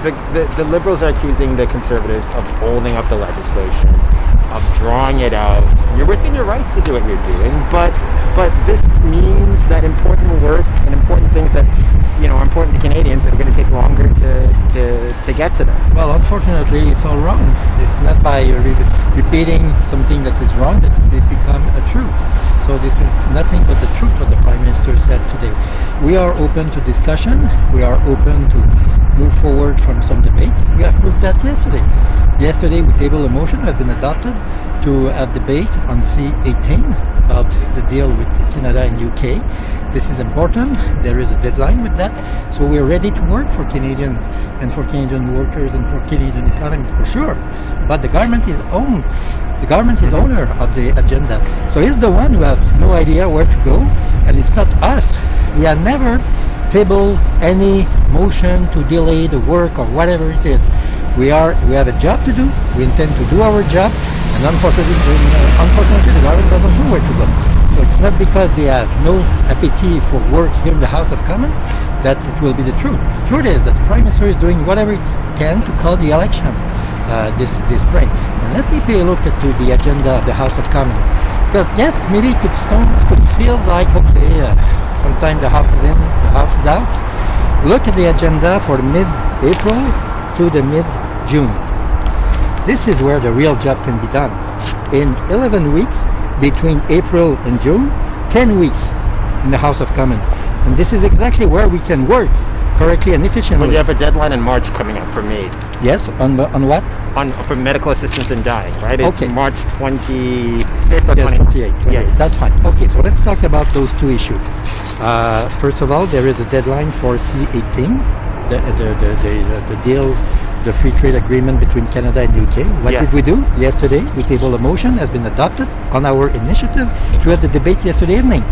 the Liberals are accusing the Conservatives of holding up the legislation, of drawing it out. You're within your rights to do what you're doing, but this means that important work and important things that are important to Canadians are going to take longer to get to them. Well, unfortunately, it's all wrong. It's not by repeating something that is wrong that it become a truth. So this is nothing but the truth what the Prime Minister said today. We are open to discussion. We are open to move forward from some debate. We have proved that yesterday. Yesterday, we tabled a motion that has been adopted to have debate on C-18 about the deal with Canada and UK. This is important. There is a deadline with that. So we are ready to work for Canadians and for Canadian workers and for Canadian economy for sure. But the government is owner of the agenda. So he's the one who has no idea where to go, and it's not us. We have never tabled any motion to delay the work or whatever it is. We have a job to do. We intend to do our job, and unfortunately the government doesn't know where to go. So it's not because they have no appetite for work here in the House of Commons that it will be the truth. The truth is that the Prime Minister is doing whatever it can to call the election this spring. And let me pay a look at the agenda of the House of Commons. Because yes, maybe it could feel like, okay, sometimes the House is in, the House is out. Look at the agenda for mid-April to the mid-June. This is where the real job can be done. In 11 weeks, between April and June, 10 weeks in the House of Commons. And this is exactly where we can work correctly and efficiently. Well, you have a deadline in March coming up for me. Yes, on what? For medical assistance in dying, right? It's okay. March 25th or yes, 28th. Yes, that's fine. Okay, so let's talk about those two issues. First of all, there is a deadline for C-18, the deal, the free trade agreement between Canada and UK. What did we do? Yesterday, we tabled a motion, has been adopted on our initiative to have the debate yesterday evening.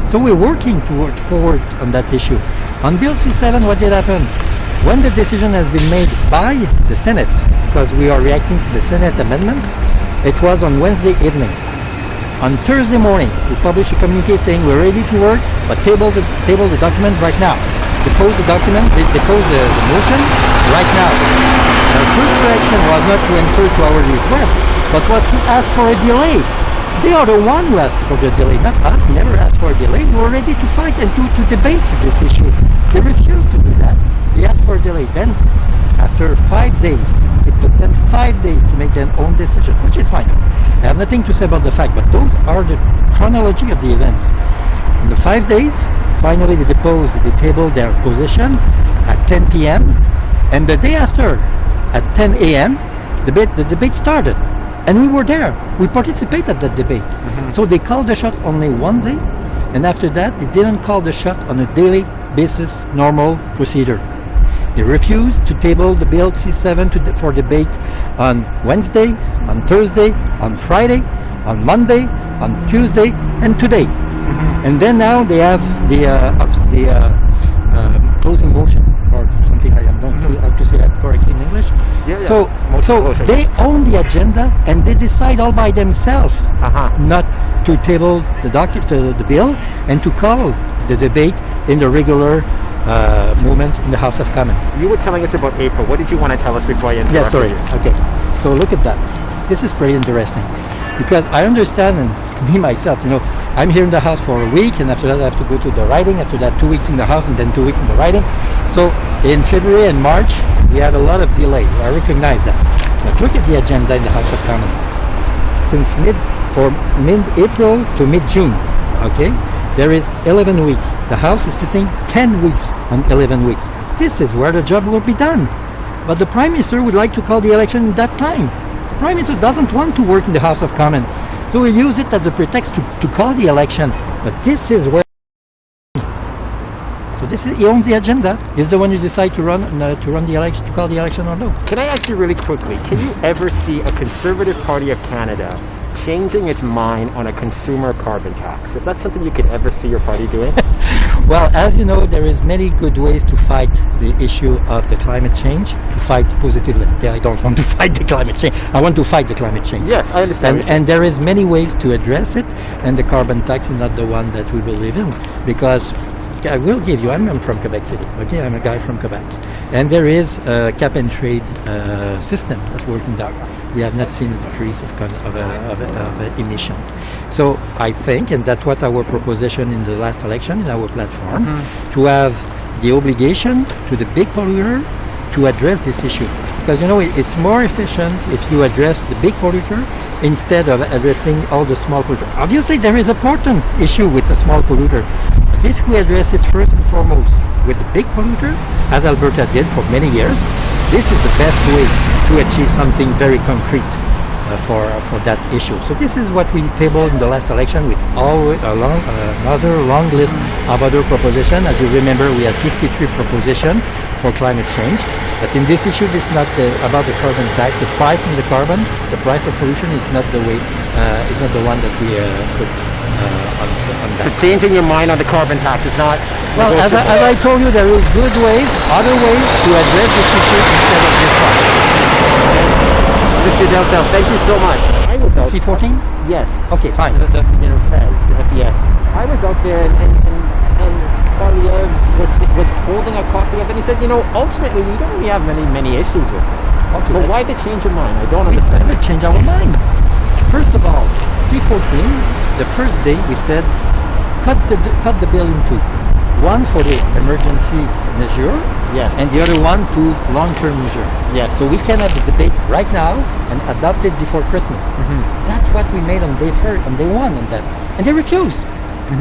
So we're working forward on that issue. On Bill C-7, what did happen? When the decision has been made by the Senate, because we are reacting to the Senate amendment, it was on Wednesday evening. On Thursday morning, we published a communique saying we're ready to work, but table the document right now. Depose the document, depose the motion right now. Our first reaction was not to answer to our request, but was to ask for a delay. They are the one who asked for the delay, not us. We never asked for a delay. We were ready to fight and to debate this issue. They refused to do that. They asked for a delay. Then, after 5 days, it took them 5 days to make their own decision, which is fine. I have nothing to say about the fact, but those are the chronology of the events. In the 5 days, finally they tabled their position at 10 p.m. And the day after, at 10 a.m., the debate started. And we were there. We participated at that debate. So they called the shot only one day, and after that, they didn't call the shot on a daily basis, normal procedure. They refused to table the Bill C-7 for debate on Wednesday, on Thursday, on Friday, on Monday, on Tuesday, and today. And then now they have the closing motion, or something. I don't know how to say that correctly in English. So they own the agenda, and they decide all by themselves not to table the bill and to call the debate in the regular moment in the House of Commons. You were telling us about April. What did you want to tell us before I interrupted you? Okay. So look at that. This is pretty interesting, because I understand, and me myself, I'm here in the House for a week, and after that I have to go to the riding, after that 2 weeks in the House, and then 2 weeks in the riding. So in February and March, we had a lot of delay. I recognize that. But look at the agenda in the House of Commons. Since mid-April to mid-June, okay, there is 11 weeks. The House is sitting 10 weeks on 11 weeks. This is where the job will be done. But the Prime Minister would like to call the election in that time. The Prime Minister doesn't want to work in the House of Commons. So we use it as a pretext to call the election. But this is where... So he owns the agenda. He's the one who decides to run the election, to call the election or no. Can I ask you really quickly, can you ever see a Conservative Party of Canada changing its mind on a consumer carbon tax? Is that something you could ever see your party doing? Well, as you know, there is many good ways to fight the issue of the climate change, to fight positively. I don't want to fight the climate change. I want to fight the climate change. Yes, I understand. And there is many ways to address it, and the carbon tax is not the one that we believe in, because I will give you. I'm from Quebec City. Okay, I'm a guy from Quebec, and there is a cap and trade system that's working out. We have not seen a decrease of emission. So I think, and that's what our proposition in the last election in our platform, to have the obligation to the big polluter to address this issue. Because it's more efficient if you address the big polluter instead of addressing all the small polluters. Obviously, there is an important issue with the small polluter. But if we address it first and foremost with the big polluter, as Alberta did for many years, this is the best way to achieve something very concrete for that issue. So this is what we tabled in the last election with another long list of other propositions. As you remember, we had 53 propositions for climate change. But in this issue, this is not about the carbon tax. The price on the carbon, the price of pollution is not the way, is not the one that we put on that. So changing your mind on the carbon tax is not. Well, as I told you, there is good ways, other ways to address this issue instead of this one. Mr. Deltel, thank you so much. I was out. C14? Yes. Okay, fine. The yes. I was out there and Poilievre was holding a copy of it. He said, ultimately we don't really have many issues with this. Okay, but why the change of mind? I don't We understand. never change our mind. First of all, C14, the first day we said, cut the bill in two. One for the emergency measure, Yes. and the other one to long-term measure. Yes. So we can have the debate right now and adopt it before Christmas. That's what we made on day one on that, and they refused.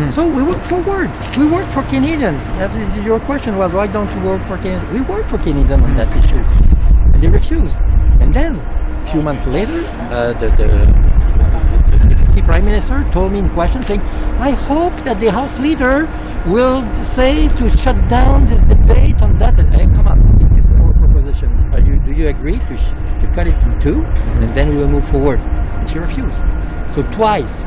So we work forward. We work for Canadian. As your question was, why don't you work for Canadian? We work for Canadian on that issue, and they refused. And then a few months later, the Prime Minister told me in question saying, I hope that the House Leader will say to shut down this debate on that. And come on, this is our proposition. Do you agree to cut it in two, and then we will move forward? And she refused. So twice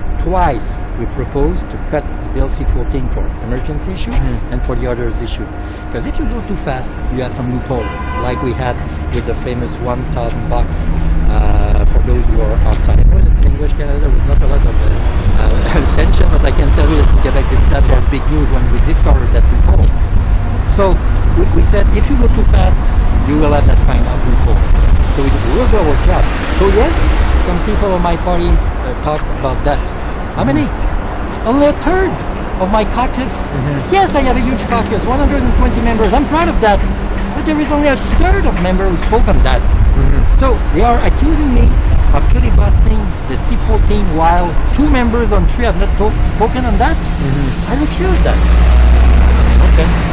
we proposed to cut the bill C14 for emergency issue and for the others issue. Because if you go too fast, you have some loophole, like we had with the famous $1,000 for those who are outside. I know that in English Canada there was not a lot of attention, but I can tell you that in Quebec that was big news when we discovered that loophole. So we said, if you go too fast, you will have that kind of loophole. So we will do our job. So yes, some people of my party talked about that. How many? Only a third of my caucus. Yes, I have a huge caucus, 120 members. I'm proud of that. But there is only a third of members who spoke on that. So they are accusing me of filibustering the C14 while 2 members on 3 have not spoken on that. I refuse that. Okay.